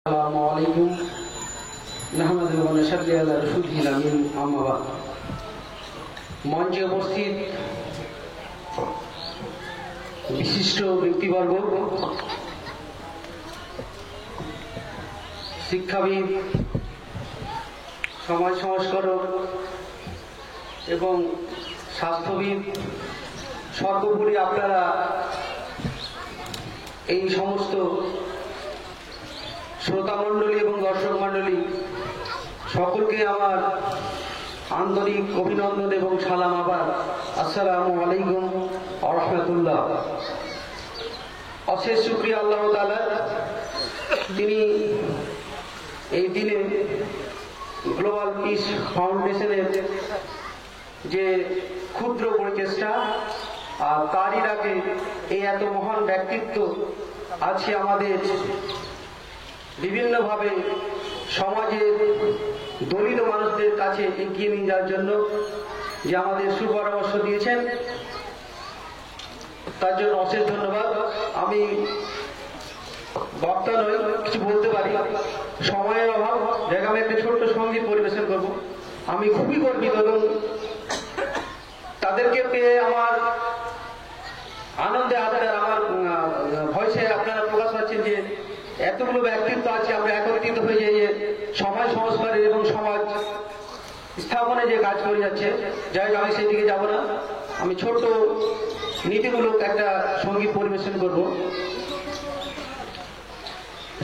আসসালামু আলাইকুম নাহমাদুহু ওয়া নুসাল্লি আলা রাসূলিল আমিন আম্মা বা'দ। মঞ্চে উপস্থিত বিশিষ্ট ব্যক্তিবর্গ, শিক্ষাবিদ, সমাজ সংস্কারক এবং স্বাস্থ্যবিদ, সর্বোপরি আপনারা এই সমস্ত শ্রোতা মণ্ডলী এবং দর্শক মণ্ডলী সকলকে আমার আন্তরিক অভিনন্দন এবং সালাম। আবার আসসালামু আলাইকুম ওয়া রাহমাতুল্লাহ। অশেষ শুকরিয়া আল্লাহ তাআলা, তিনি এই দিনে গ্লোবাল পিস ফাউন্ডেশনের যে ক্ষুদ্র প্রচেষ্টা আর তারই আগে এই এত মহান ব্যক্তিত্ব আছে আমাদের বিভিন্নভাবে সমাজের দলিত মানুষদের কাছে এগিয়ে নিয়ে যাওয়ার জন্য যে আমাদের সুপরামর্শ দিয়েছেন, তার জন্য অশেষ ধন্যবাদ। আমি বক্তা নই, কিছু বলতে পারি, সময়ের অভাব, জায়গা আমি একটা ছোট্ট সঙ্গীত পরিবেশন করব। আমি খুবই গর্বিত এবং তাদেরকে পেয়ে আমার আনন্দে আত্মার আমার ভয়েসে আপনারা প্রকাশ পাচ্ছেন যে এতগুলো ব্যক্তিত্ব আছে, আমরা একত্রিত হয়ে যে সমাজ সংস্কারের এবং সমাজ স্থাপনে যে কাজ করে যাচ্ছে। যাই হোক, আমি সেই দিকে যাব না, আমি ছোট্ট নীতিমূলক একটা সঙ্গীত পরিবেশন করব।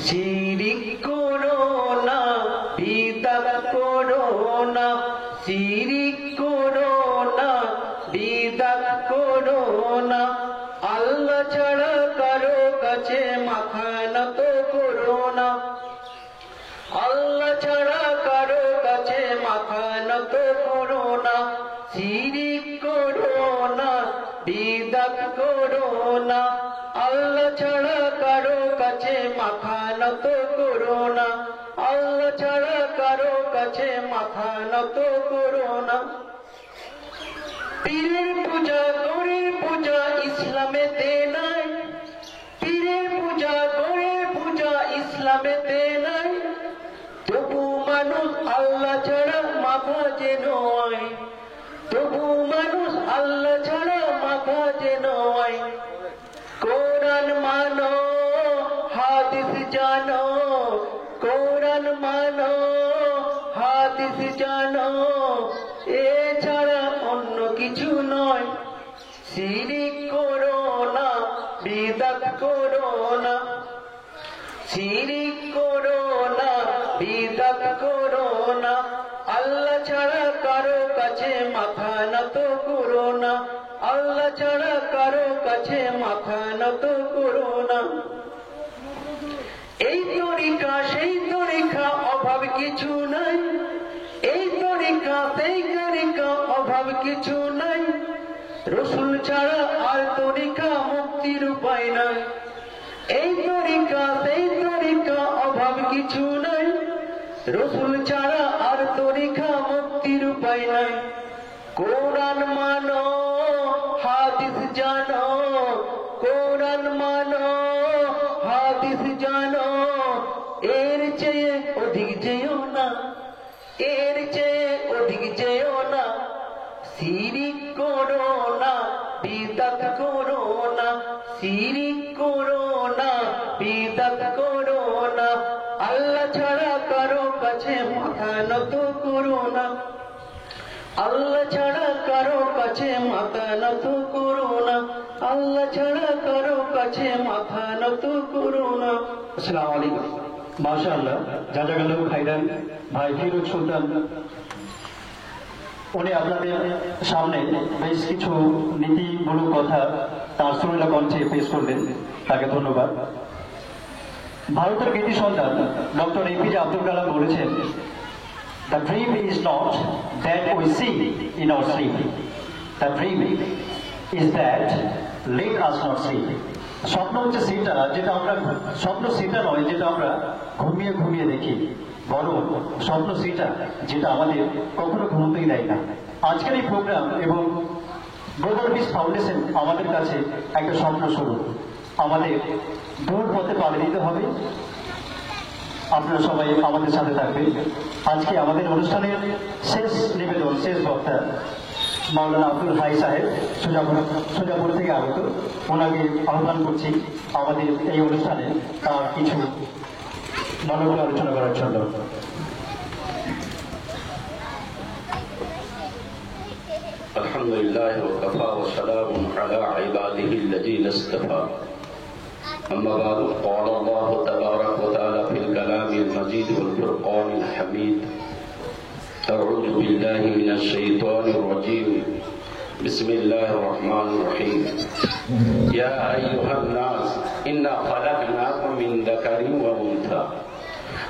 শিরিক করো না, বিদআত করো না, শিরিক করো না, বিদআত করো না, আল্লাহ ছাড়া কারো কাছে মাথা নত করো না, আল্লাহ ছাড়া কারো কাছে মাথা নত করো না, শিরিক করো না, বিদআত করো না, আল্লাহ ছাড়া কারো কাছে মাথা নত করো না, আল্লাহ ছাড়া কারো কাছে মাথা নত করো না। পীরের পূজা গৌরের পূজা ইসলামেতে নাই, পীরের পূজা গৌরের পূজা ইসলামেতে নাই, তবু মানুষ আল্লাহ ছাড়া মাথা যেন আয়, তবু মানুষ আল্লাহ ছাড়া মাথা যেন আয়। কোরআন মানো, হাদিস জানো, কোরআন মানো, হাদিস জানো, এছাড়া অন্য কিছু নয়। শিরিক করো না, বিদআত করো না, শিরিক করো না, বিদআত করো না, আল্লাহ ছাড়া কারো কাছে মাথা নত করো না, আল্লাহ ছাড়া কারো কাছে মাথা নত করো না। এই তরিকা সেই তরিকা অভাব কিছু নাই, এই তরিকা সেই তরিকা অভাব কিছু নাই, রসুল ছাড়া আর তরিকা মুক্তির উপায় নাই, এই তরিকা সেই তরিকা অভাব কিছু নাই, রসুল ছাড়া আর তরিকা মুক্তির উপায় নাই। কোরআন মানো, হাদিস জানো, কোরআন মানো, হাদিস জানো, এর চেয়ে অধিক যেও না, এর চেয়ে অধিক যেও না। শিরিক করো না, বিদআত করো না, শিরিক করো না, বিদআত করো না, আল্লাহ ছাড়া কারো কাছে মাথা নত করো না, আল্লাহ ছাড়া কারো কাছে মাথা নত করো না, আল্লাহ ছাড়া কারো কাছে মাথা নত করো না। আসসালামু আলাইকুম। মাশাআল্লাহ, জাযাকাল্লাহু খাইরান। ভাই ফিরোজ সুলতান উনি আপনাদের সামনে বেশ কিছু নীতিমূলক কথা তার সুরেলা কণ্ঠে পেশ করলেন, তাকে ধন্যবাদ। ভারতের কৃতি সন্তান ডক্টর এপিজে আব্দুল কালাম বলেছেন, The dream is not that we see in our sleep. The dream is that let us not see. স্বপ্ন হচ্ছে সেটা যেটা আমরা, স্বপ্ন সেটা নয় যেটা আমরা ঘুমিয়ে ঘুমিয়ে দেখি, বরং স্বপ্ন সেটা যেটা আমাদের কখনো ঘুমোতেই দেয় না। আজকের এই প্রোগ্রাম এবং গ্লোবাল পিস ফাউন্ডেশন আমাদের কাছে একটা স্বপ্ন স্বরূপ। আমাদের দূর পথে পাড়ি দিতে হবে, আপনারা সবাই আমাদের সাথে থাকবেন। আজকে আমাদের অনুষ্ঠানের শেষ নিবেদন, শেষ বক্তা মাওলানা আব্দুল হাই সাহেব সোজাপুর থেকে আগত। ওনাকে আহ্বান করছি আমাদের এই অনুষ্ঠানে তার কিছু মনোবল আলোচনা করার জন্য। আলহামদুলিল্লাহ ওয়াকাফা ওয়া সালামুন আলা ইবাদিহি আল্লাযীনা ইসতাফা। أما بعد قال الله تبارك وتعالى في الكلام المجيد والفرقان الحميد أعوذ بالله من الشيطان الرجيم بسم الله الرحمن الرحيم يا أيها الناس إنا خلقناكم من ذكر وأنثى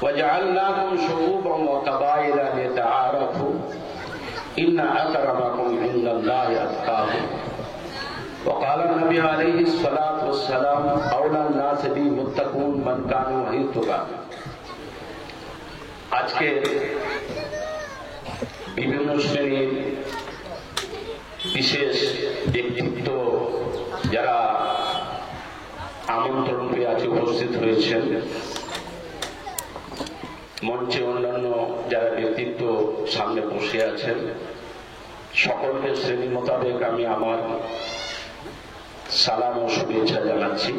وجعلناكم شعوبا وقبائل لتعارفوا إن أكرمكم عند الله أتقاكم وقال النبي عليه الصلاة والسلام أولى الناس بالمتقون من كانوا حيثها। আজকে বিভিন্ন শ্রেণীর বিশেষ ব্যক্তিত্ব যারা আমন্ত্রণ পেয়ে আজকে উপস্থিত হয়েছেন, মঞ্চে অন্যান্য যারা ব্যক্তিত্ব সামনে বসে আছেন, সকলকে শ্রেণী মোতাবেক আমি আমার সালাম ও শুভেচ্ছা জানাচ্ছি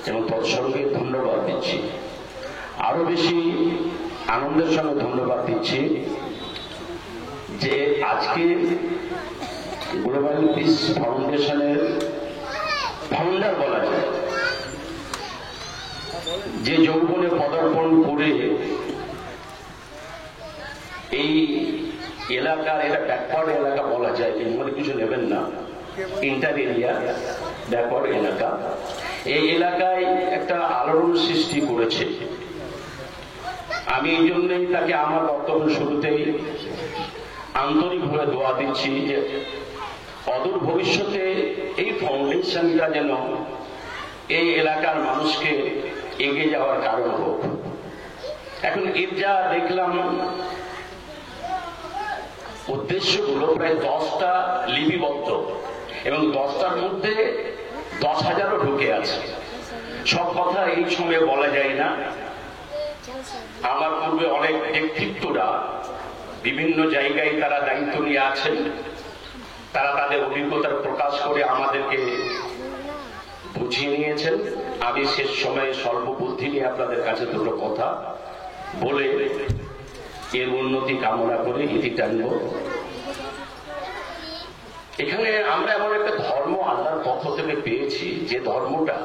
এবং তৎসঙ্গে ধন্যবাদ দিচ্ছি। আরো বেশি আনন্দের সঙ্গে ধন্যবাদ দিচ্ছি যে আজকে গ্লোবাল পিস ফাউন্ডেশনের ফাউন্ডার বলা যায়, যে যৌবনে পদার্পণ করে এই এলাকার, এটা ব্যাকওয়ার্ড এলাকা বলা যায়, মনে কিছু নেবেন না, ইন্টার এরিয়া ব্যাকওয়ার্ড এলাকা, এই এলাকায় একটা আলোড়ন সৃষ্টি করেছে। আমি এই জন্যই তাকে আমার বক্তব্য শুরুতেই আন্তরিকভাবে দোয়া দিচ্ছি যে অদূর ভবিষ্যতে এই ফাউন্ডেশনটা যেন এই এলাকার মানুষকে এগিয়ে যাওয়ার কারণ হোক। এখন এর যা দেখলাম উদ্দেশ্যগুলো প্রায় 10টা লিপিবদ্ধ এবং 10টার মধ্যে 10,000ও ঢুকে আছে। সব কথা এই সময়ে বলা যায় না। আমার পূর্বে অনেক ব্যক্তিত্বরা বিভিন্ন জায়গায় তারা দায়িত্ব নিয়ে আছেন, তারা তাদের অভিজ্ঞতার প্রকাশ করে আমাদেরকে বুঝিয়ে নিয়েছেন। আমি শেষ সময়ে স্বল্প বুদ্ধি নিয়ে আপনাদের কাছে দুটো কথা বলে এর উন্নতি কামনা করে ইতি টানব। এখানে আমরা এমন একটা ধর্ম আল্লাহর পক্ষ থেকে পেয়েছি, যে ধর্মটা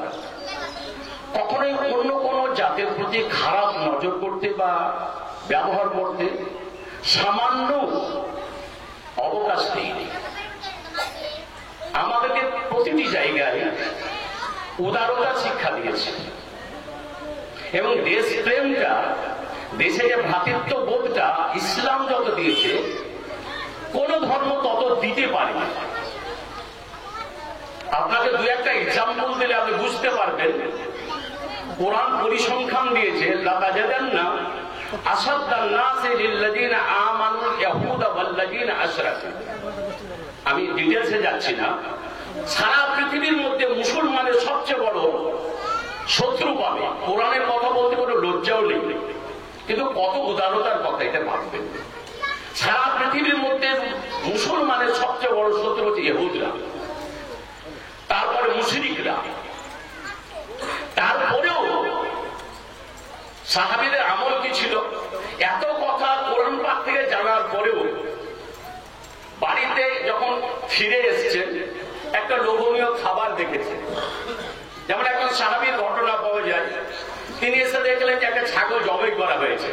কখনোই অন্য কোনো জাতের প্রতি খারাপ নজর করতে বা ব্যবহার করতে সামান্য অবকাশ দেয়নি। আমাদেরকে প্রতিটি জায়গায় উদারতা শিক্ষা দিয়েছে এবং দেশপ্রেমটা, দেশে যে ভ্রাতৃত্ব বোধটা ইসলাম যত দিয়েছে কোন ধর্ম তত দিতে পারেনি। আপনাকে দু একটা এক্সাম্পল দিলে আপনি বুঝতে পারবেন। কোরআন পরিসংখ্যান দিয়েছে লাতাজাদান্না আসাদ্দান নাসি লিল্লাযিনা আমানুল ইয়াহুদা ওয়াল্লাযিনা আশরাকু। আমি ডিটেইলসে যাচ্ছি না। সারা পৃথিবীর মধ্যে মুসলমানের সবচেয়ে বড় শত্রু পাবে। কোরআনের কথা বলতে কোনো লজ্জাও নেই, কিন্তু কত উদারতার কথা এটা ভাববেন। সারা পৃথিবীর মধ্যে মুসলমানের সবচেয়ে বড় শত্রু হচ্ছে ইহুদিরা, তারপরে মুশরিকরা, তারপরেও সাহাবীদের আমল কি ছিল। এত কথা কোরআন পাক থেকে জানার পরেও বাড়িতে যখন ফিরে এসছে একটা লোভনীয় খাবার দেখেছে। যেমন এখন সাহাবীর ঘটনা পাওয়া যায়, তিনি এসে দেখলেন যে একটা ছাগল জবাই করা হয়েছে।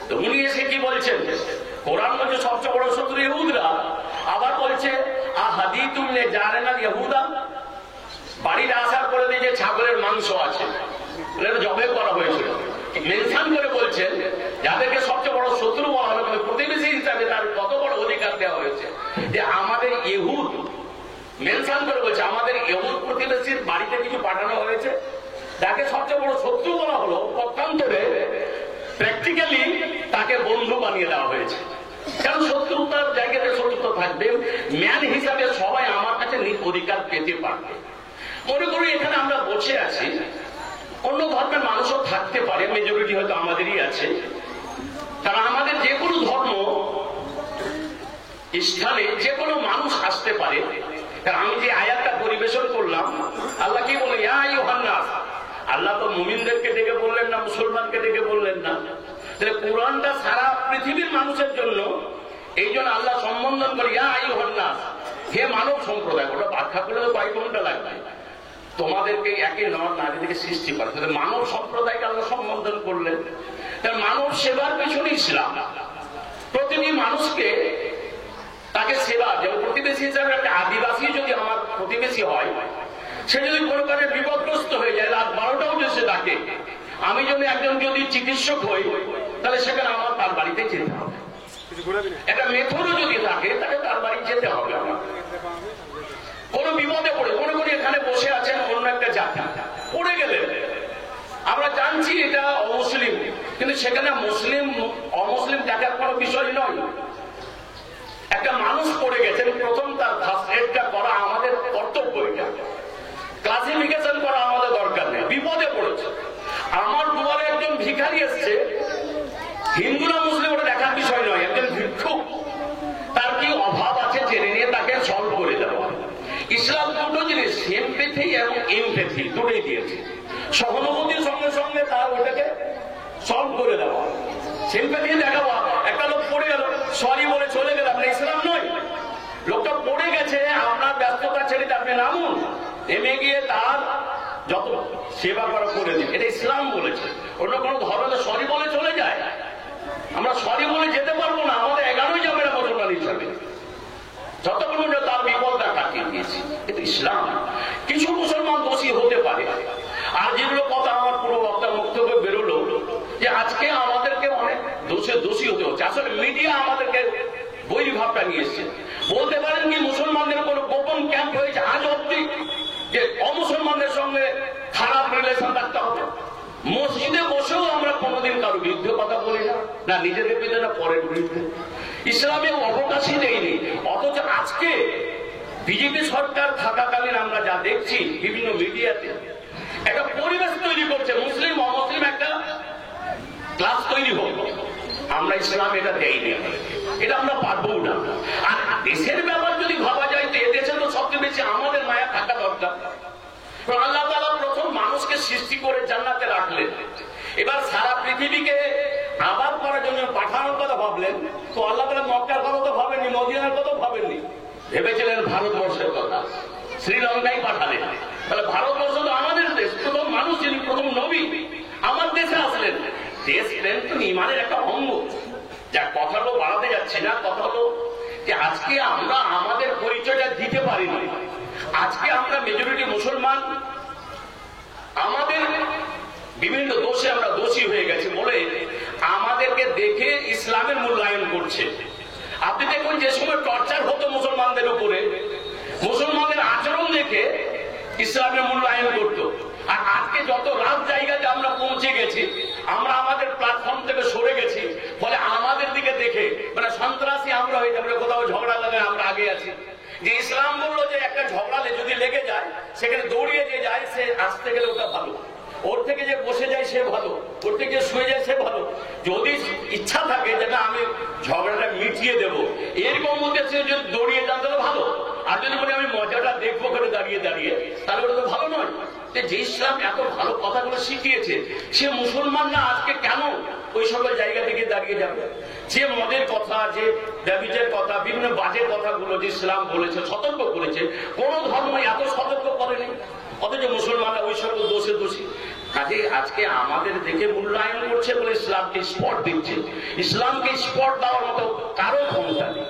তো উনি এসে কি বলছেন, কোরআন বলছে সবচেয়ে বড় শত্রু ইহুদরা, আবার বলছে আহাদিতুম লিজারিনা ইহুদা, বাড়িতে আসার পরে যে ছাগলের মাংস আছে এটা জবাই করা হয়েছিল। মেনশন করে বলছেন যাদেরকে সবচেয়ে বড় শত্রু বলা হলো, প্রতিবেশী হিসাবে তার কত বড় অধিকার দেওয়া হয়েছে যে আমাদের ইহুদ, মেনশন করে বলছে আমাদের ইহুদ প্রতিবেশীর বাড়িতে কিছু পাঠানো হয়েছে, যাকে সবচেয়ে বড় শত্রু বলা হলো, পক্ষান্তরে প্র্যাকটিক্যালি তাকে বন্ধু বানিয়ে দেওয়া হয়েছে। কারণ শত্রুতার জায়গাতে শত্রুতা থাকবে, ম্যান হিসাবে সবাই আমার কাছে অধিকার পেতে পারবে। মনে করি এখানে আমরা বসে আছি, অন্য ধর্মের মানুষও থাকতে পারে, মেজরিটি হয়তো আমাদেরই আছে। কারণ আমাদের যে কোনো ধর্ম স্থানে যে কোনো মানুষ আসতে পারে। কারণ আমি যে আয়াতটা পরিবেশন করলাম, আল্লাহ কি বলে, ইয়া আইয়ুহান নাস, আল্লাহ তো মুমিনদেরকে ডেকে বললেন না, মুসলমানকে ডেকে বললেন না। তাহলে কোরআনটা সারা পৃথিবীর মানুষের জন্য, এই জন্য আল্লাহ সম্বোধন করে ইয়া আইয়ুহান নাস, হে মানব সম্প্রদায়। ওটা ব্যাখ্যা করলে তো কয়েক ঘন্টা লাগবে। তোমাদেরকে একে নর নারী থেকে সৃষ্টি করে, তাহলে মানব সম্প্রদায়কে আল্লাহ সম্বোধন করলেন। তাহলে মানব সেবার পেছনে ইসলাম। প্রতিটি মানুষকে তাকে সেবা, যেমন প্রতিবেশী হিসাবে একটা আদিবাসী যদি আমার প্রতিবেশী হয়, সে যদি কোনো কারণে বিপদগ্রস্ত হয়ে যায়, রাত 12টাও যদি সে ডাকে, আমি যদি একজন যদি চিকিৎসক হই, তাহলে সেখানে আমার তার বাড়িতে যেতে হবে। একটা মেথডও যদি থাকে, তাকে তার বাড়ি যেতে হবে আমার। কোনো বিপদে পড়ে, কোনো এখানে বসে আছেন অন্য একটা জাতি, পড়ে গেলেন, আমরা জানছি এটা অমুসলিম, কিন্তু সেখানে মুসলিম অমুসলিম দেখার কোনো বিষয় নয়। একটা মানুষ পড়ে গেছেন, প্রথম তার ফার্স্ট এডটা করা আমাদের কর্তব্য। এটা ক্লাসিফিকেশন করা আমাদের দরকার নেই। বিপদে পড়েছে, আমার দুয়ারে একজন ভিখারি এসছে, হিন্দু না মুসলিম ওটা দেখার বিষয় নয়, একজন ভিক্ষুক, তার কি অভাব আছে জেনে নিয়ে তাকে সলভ করে দেওয়া। ইসলাম দুটো জিনিস, সিম্প্যাথি এবং এমপ্যাথি, দুটোই দিয়েছে। সহানুভূতির সঙ্গে সঙ্গে তার ওটাকে সলভ করে দেওয়া। সিম্প্যাথি দেখাবো, একটা লোক পড়ে গেল, সরি বলে চলে গেল, আপনি ইসলাম নয়। লোকটা পড়ে গেছে, আপনার ব্যস্ততা ছেড়ে আপনি নামুন, নেমে গিয়ে তার যত সেবা করা করে দিন, এটা ইসলাম বলেছে। অন্য কোনো ধর্মে সরি বলে চলে যায়, আমরা সরি বলে যেতে পারবো না, আমাদের 11ই যাবে না মুসলমান হিসাবে, যতক্ষণ তার বিপদটা কাটিয়ে দিয়েছি। কিন্তু ইসলাম, কিছু মুসলমান দোষী হতে পারে। আর যেগুলো কথা আমার পুরো বক্তার বক্তব্য বেরোলো, যে আজকে আমাদেরকে অনেক দোষী হতে হচ্ছে। আসলে মিডিয়া আমাদেরকে বৈরী ভাবটা নিয়ে এসছে। বলতে পারেন কি মুসলমানদের কোনো গোপন ক্যাম্প হয়েছে আজ অব্দি, যে অমুসলমানদের সঙ্গে খারাপ রিলেশন রাখতে হবে? মসজিদে বসেও আমরা কোনোদিন কারো বিরুদ্ধে কথা বলি না, না নিজেদের বিরুদ্ধে না পরের বিরুদ্ধে। ইসলামে অবকাশই দেয়নি। অথচ আজকে বিজেপি সরকার থাকাকালীন আমরা যা দেখছি বিভিন্ন মিডিয়াতে, একটা পরিবেশ তৈরি করছে, মুসলিম অমুসলিম একটা ক্লাস তৈরি হোক। আমরা ইসলাম এটা দেয়নি, এটা আমরা পারবো না। আর দেশের ব্যাপার যদি ভাবা যায়, তো এদেশে তো সবচেয়ে বেশি আমাদের মায়া থাকা দরকার। আল্লাহ তাআলা প্রথম মানুষকে সৃষ্টি করে জান্নাতে রাখলেন, এবার সারা পৃথিবীকে আবাদ করার জন্য পাঠানোর কথা ভাবলেন। তো আল্লাহ তাআলা মক্কার কথা তো ভাবেননি, মদিনার কথা ভাবেননি, ভেবেছিলেন ভারতবর্ষের কথা, শ্রীলঙ্কায় পাঠালেন। তাহলে ভারতবর্ষ তো আমাদের দেশ, প্রথম মানুষ যিনি, প্রথম নবী আমার দেশে আসলেন। দেশ প্রেম তো ইমানের একটা অঙ্গ। যা কথা তো বাড়াতে যাচ্ছি না, কথা হলো যে আজকে আমরা আমাদের পরিচয়টা দিতে পারিনি। আজকে আমরা মেজরিটি মুসলমান, আমাদের বিভিন্ন দোষে আমরা দোষী হয়ে গেছি বলে আমাদেরকে দেখে ইসলামের মূল্যায়ন করছে। আপনি দেখুন, যে সময় টর্চার হতো মুসলমানদের উপরে, মুসলমানদের আচরণ দেখে ইসলামের মূল্যায়ন করতো। আর আজকে যত রাত জায়গাতে আমরা পৌঁছে গেছি, আমরা আমাদের প্ল্যাটফর্ম থেকে সরে গেছি, ফলে আমাদের দিকে দেখে মানে সন্ত্রাসী আমরা হয়ে যাবে, কোথাও ঝগড়া লাগে আমরা আগে আছি। যে ইসলাম বললো যে একটা ঝগড়ালে যদি লেগে যায়, সেখানে দৌড়িয়ে যে যায় সে আসতে গেলে ওটা ভালো, ওর থেকে যে বসে যায় সে ভালো, ওর থেকে যে শুয়ে যায় সে ভালো। যদি ইচ্ছা থাকে যেটা আমি ঝগড়াটা মিটিয়ে দেবো, এরকম মধ্যে সে যদি দৌড়িয়ে যান তাহলে ভালো। আর যদি বলি আমি মজাটা দেখবো করে দাঁড়িয়ে দাঁড়িয়ে, তাহলে ওটা তো ভালো নয়। যে ইসলাম এত ভালো কথাগুলো শিখিয়েছে, সে মুসলমানরা আজকে কেন ওই সকল জায়গা থেকে দাঁড়িয়ে যাবে? যে মদের কথা, যে দাবিজের কথা, বিভিন্ন বাজে কথাগুলো যে ইসলাম বলেছে, সতর্ক করেছে, কোন ধর্ম এত সতর্ক করেনি। অথচ মুসলমানরা ওই সকল দোষে দোষী। কাজে আজকে আমাদের দেখে মূল্যায়ন করছে বলে ইসলামকে স্পট দিচ্ছে। ইসলামকে স্পট দেওয়ার মতো কারো ক্ষমতা নেই।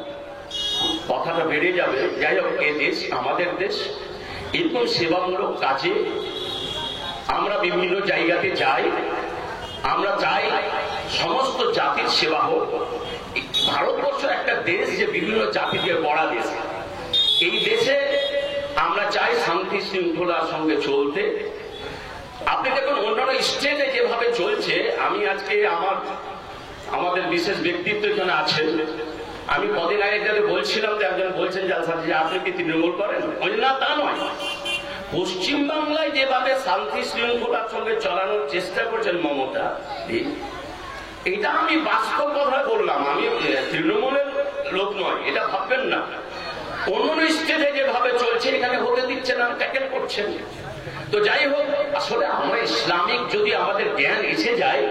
কথাটা বেড়ে যাবে। যাই হোক, এ দেশ আমাদের দেশ, এরকম সেবামূলক কাজে আমরা বিভিন্ন জায়গাতে যাই। আমরা চাই সমস্ত জাতির সেবা হোক। ভারতবর্ষ একটা দেশ যে বিভিন্ন জাতি দিয়ে গড়া দেশ। এই দেশে আমরা চাই শান্তি শৃঙ্খলার সঙ্গে চলতে। আপনি দেখুন অন্যান্য স্টেটে যেভাবে চলছে, আমি আজকে আমাদের বিশেষ ব্যক্তিত্ব এখানে আছেন। আমি কদিন আগে যাদের বলছিলাম, যে একজন বলছেন যে আপনি কি তৃণমূল করেন? না, তা নয়। পশ্চিমবাংলায় যেভাবে শান্তি শৃঙ্খলার সঙ্গে চালানোর চেষ্টা করছেন মমতা, এটা আমি বাস্তব কথা বললাম, আমি তৃণমূলের লোক নয়, এটা ভাববেন না। অন্য স্টেটে যেভাবে চলছে এখানে হতে দিচ্ছে না, ট্যাকেল করছেন। তো যাই হোক, আসলে আমরা ইসলামিক যদি আমাদের জ্ঞান এসে যায়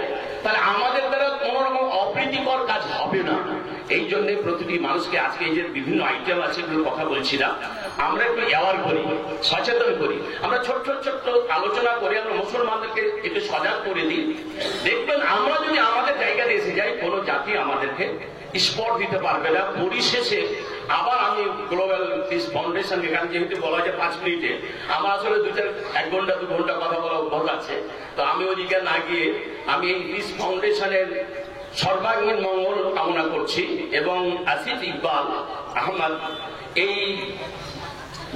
তাহলে আমাদের দ্বারা কোনো রকম অপ্রীতিকর কাজ হবে না। এই জন্য প্রতিটি মানুষকে আজকে এই যে বিভিন্ন আইটেম আছে এগুলো কথা বলছি না, আমরা একটু অ্যাওয়ার করি, সচেতন করি। আমরা ছোট্ট ছোট্ট আলোচনা করে আমরা মুসলমানদেরকে একটু সজাগ করে দিই। দেখবেন আমরা যদি আমাদের জায়গায় এসে যাই, কোনো জাতি আমাদেরকে স্পট দিতে পারবে না। পরিশেষে আবার আমি গ্লোবাল পিস ফাউন্ডেশন, এখানে যেহেতু বলা হয় 5 মিনিটে, আমার আসলে 1 ঘন্টা 2 ঘন্টা কথা বলা অভ্যাস আছে, তো আমি ওই দিকে না গিয়ে আমি এই পিস ফাউন্ডেশনের সর্বাঙ্গীন মঙ্গল কামনা করছি। এবং আসিফ ইকবাল আহমদ এই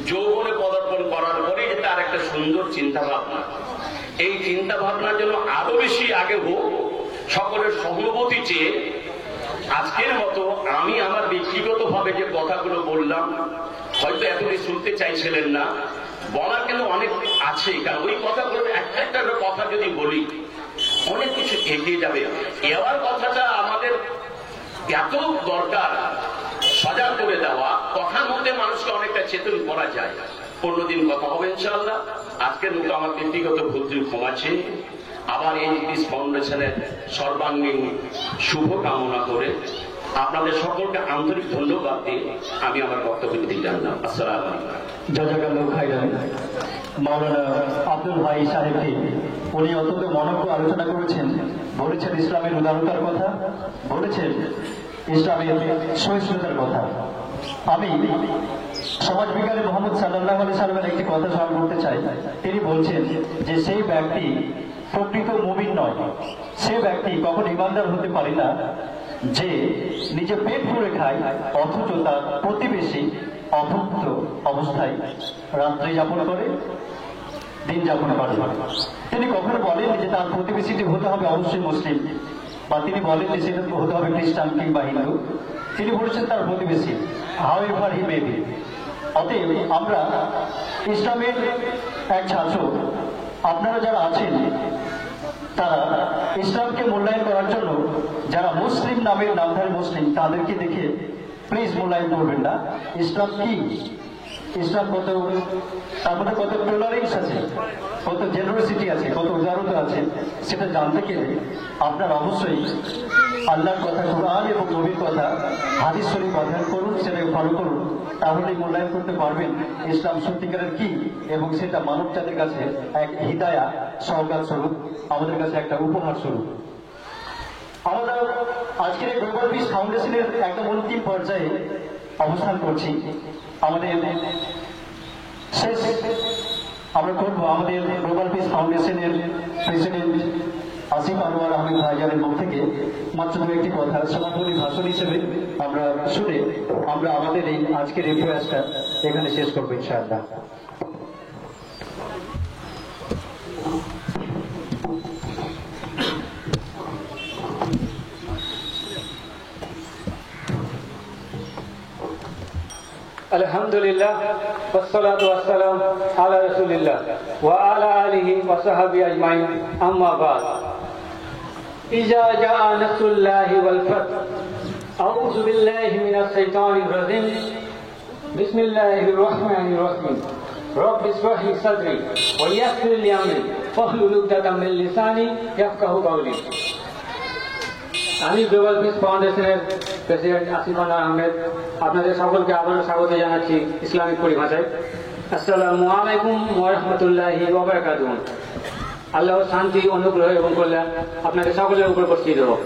যৌবনে পদার্পণ করার পরে এটা আর একটা সুন্দর চিন্তা ভাবনা, এই চিন্তা ভাবনার জন্য আরো বেশি আগে হোক, সকলের সহানুভূতি চেয়ে আজকের মতো আমি আমার ব্যক্তিগতভাবে যে কথাগুলো বললাম, হয়তো এতদিন শুনতে চাইছিলেন না, বলার কিন্তু অনেক আছে, কারণ ওই কথাগুলো একটা কথা যদি বলি অনেক কিছু এগিয়ে যাবে। এবার কথাটা আমাদের এত দরকার সজাগ করে দেওয়া, কথার মধ্যে মানুষকে অনেকটা চেতন করা যায়। অন্যদিন কথা হবে ইনশাআল্লাহ। আজকের মতো আমার ব্যক্তিগত ভুল ক্ষমা চেয়ে আবার এই পিস ফাউন্ডেশনের সর্বাঙ্গীন শুভ কামনা করে আপনাদের সকলকে আন্তরিক ধন্যবাদ দিয়ে আমি আমার বক্তব্য দিতে জানলাম। আসসালামু আলাইকুম। জাযাকাল্লাহু খাইরান। মাওলানা আব্দুল ভাই সাহেবকে উনি অত্যন্ত মনোজ্ঞ আলোচনা করেছেন, বলেছেন ইসলামের উদারতার কথা, বলেছেন ইসলামের সহিষ্ণুতার কথা। আমি সমাজ বিজ্ঞানী মোহাম্মদ সাল্লাল্লাহু আলাইহি সাল্লামের একটি কথা স্মরণ করতে চাই। তিনি বলছেন যে সেই ব্যক্তি প্রকৃত মুমিন নয়, সে ব্যক্তি কখন ইমানদার হতে পারে না যে নিজে পেট ভরে খায় অথচ তার প্রতিবেশী অভুক্ত অবস্থায় রাত্রি যাপন করে, দিন যাপন করে। তিনি কখনো বলেন যে তার প্রতিবেশীটি হতে হবে অবশ্যই মুসলিম, বা তিনি বলেন যে সেটা হতে হবে খ্রিস্টান কিংবা হিন্দু। তিনি বলেছেন তার প্রতিবেশী, হাউএভার হি মে বি। অতএব আমরা ইসলামের এক ছাত্র, আপনারা যারা আছেন তারা ইসলামকে মূল্যায়ন করার জন্য যারা মুসলিম নামের নামধারী মুসলিম তাদেরকে দেখে প্লিজ মূল্যায়ন করবেন না। ইসলাম কি, ইসলাম কত, তার মধ্যে কত টলারেন্স আছে, কত জেনারসিটি আছে, কত উদারতা আছে, সেটা জানতে গেলে আপনার অবশ্যই আল্লাহর কথা, কোরআন এবং নবীর কথা, হাদিস শরীফ অধ্যয়ন করুন, সেটাকে ফলো করুন, তাহলেই মূল্যায়ন করতে পারবেন ইসলাম সত্যিকারের কি, এবং সেটা মানব জাতির কাছে এক হিদায়া সওগাত স্বরূপ, আমাদের কাছে একটা উপহার স্বরূপ। আমরা আজকের এই গ্লোবাল পিস ফাউন্ডেশনের একদম অন্তিম পর্যায়ে অবস্থান করছি। আমাদের শেষ আমরা করব আমাদের গ্লোবাল পিস ফাউন্ডেশনের প্রেসিডেন্ট আসিফ আনোয়ার আহমেদ ভাইজানের মুখ থেকে মাত্র একটি কথা সমাপনী ভাষণ হিসেবে আমরা শুনে আমরা আমাদের এই আজকের এই প্রয়াসটা এখানে শেষ করবো ইনশাআল্লাহ। আলহামদুলিল্লাহ ওয়াসসালাতু ওয়াসসালাম আলা রাসূলিল্লাহ ওয়া আলা আলিহি ওয়া সাহবিহি আজমাইন, আম্মা বাদ। ইজা জাআ নাসরুল্লাহি ওয়াল ফাth, আউযু বিল্লাহি মিনাশ শাইতানির রাজিম, বিসমিল্লাহির রাহমানির রাহিম, রব্বি ইশরাহ লি সাদরি ওয়া ইয়াসসির লি আমরি ওয়াহলুল উকদাতাম মিন লিসানি ইয়াফকাহু কাওলি। আমি গ্লোবাল পিস ফাউন্ডেশনের প্রেসিডেন্ট আসিফ আনোয়ার আহমেদ আপনাদের সকলকে আবারও স্বাগত জানাচ্ছি ইসলামিক পরিভাষায়। আসসালামু আলাইকুম ওয়া রাহমাতুল্লাহি ওয়া বারাকাতুহু। আল্লাহর শান্তি, অনুগ্রহ এবং কল্যাণ আপনাদের সকলের উপর বর্ষিত হোক।